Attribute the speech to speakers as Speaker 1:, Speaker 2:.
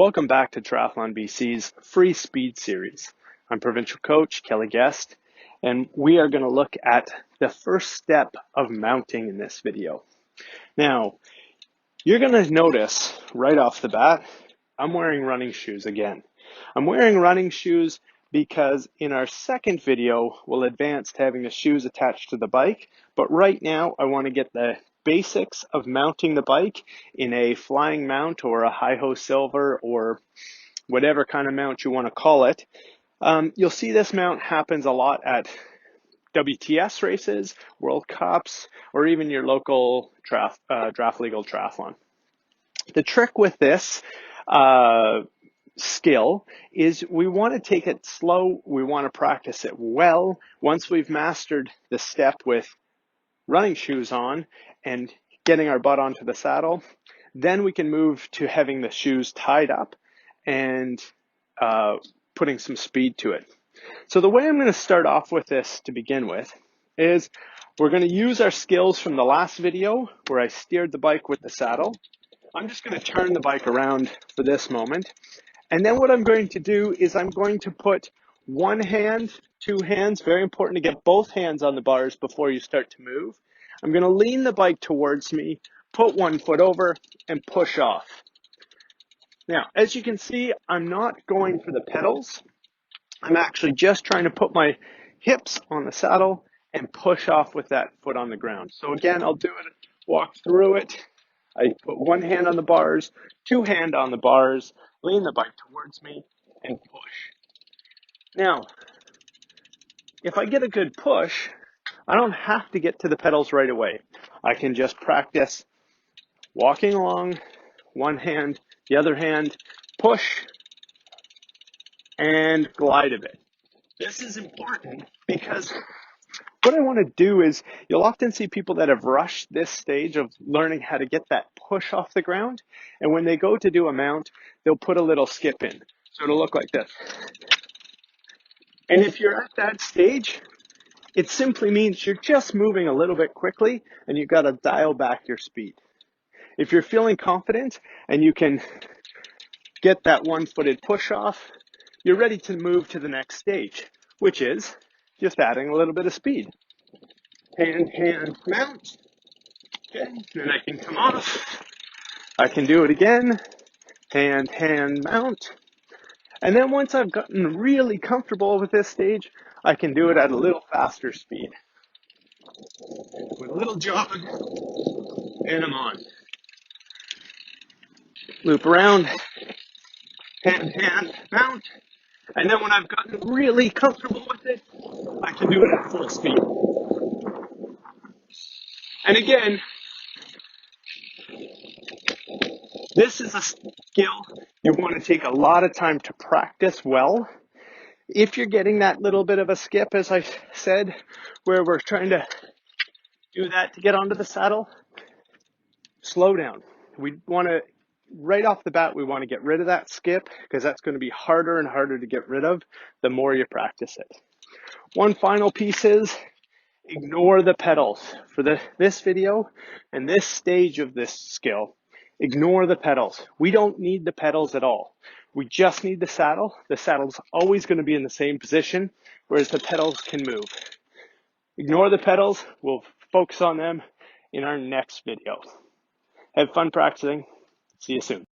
Speaker 1: Welcome back to Triathlon BC's free speed series. I'm provincial coach Kelly Guest, and we are going to look at the first step of mounting in this video. Now, you're going to notice right off the bat, I'm wearing running shoes again. I'm wearing running shoes because in our second video, we'll advance to having the shoes attached to the bike. But right now, I want to get the basics of mounting the bike in a flying mount or a hi-ho silver or whatever kind of mount you want to call it. You'll see this mount happens a lot at WTS races, World Cups, or even your local draft legal triathlon. The trick with this skill is we want to take it slow. We want to practice it well. Once we've mastered the step with running shoes on and getting our butt onto the saddle, then we can move to having the shoes tied up and putting some speed to it. So the way I'm going to start off with this to begin with is we're going to use our skills from the last video where I steered the bike with the saddle. I'm just going to turn the bike around for this moment. And then what I'm going to do is I'm going to put one hand, two hands, very important to get both hands on the bars before you start to move. I'm going to lean the bike towards me, put one foot over, and push off. Now, as you can see, I'm not going for the pedals. I'm actually just trying to put my hips on the saddle and push off with that foot on the ground. So again, I'll do it, walk through it. I put one hand on the bars, two hands on the bars, lean the bike towards me, and push. Now, if I get a good push, I don't have to get to the pedals right away. I can just practice walking along, one hand, the other hand, push, and glide a bit. This is important because what I want to do is you'll often see people that have rushed this stage of learning how to get that push off the ground. And when they go to do a mount, they'll put a little skip in. So it'll look like this. And if you're at that stage, it simply means you're just moving a little bit quickly and you've got to dial back your speed. If you're feeling confident and you can get that one-footed push off, you're ready to move to the next stage, which is just adding a little bit of speed. Hand, mount. Okay, then I can come off. I can do it again. Hand, mount. And then once I've gotten really comfortable with this stage, I can do it at a little faster speed. With a little jog, and I'm on. Loop around. Hand, mount. And then when I've gotten really comfortable with it, I can do it at full speed. And again, this is a skill you want to take a lot of time to practice well. If you're getting that little bit of a skip, as I said, where we're trying to do that to get onto the saddle, slow down. We want to, right off the bat, we want to get rid of that skip because that's going to be harder and harder to get rid of the more you practice it. One final piece is ignore the pedals. For this video and this stage of this skill, ignore the pedals. We don't need the pedals at all. We just need the saddle. The saddle's always going to be in the same position, whereas the pedals can move. Ignore the pedals. We'll focus on them in our next video. Have fun practicing. See you soon.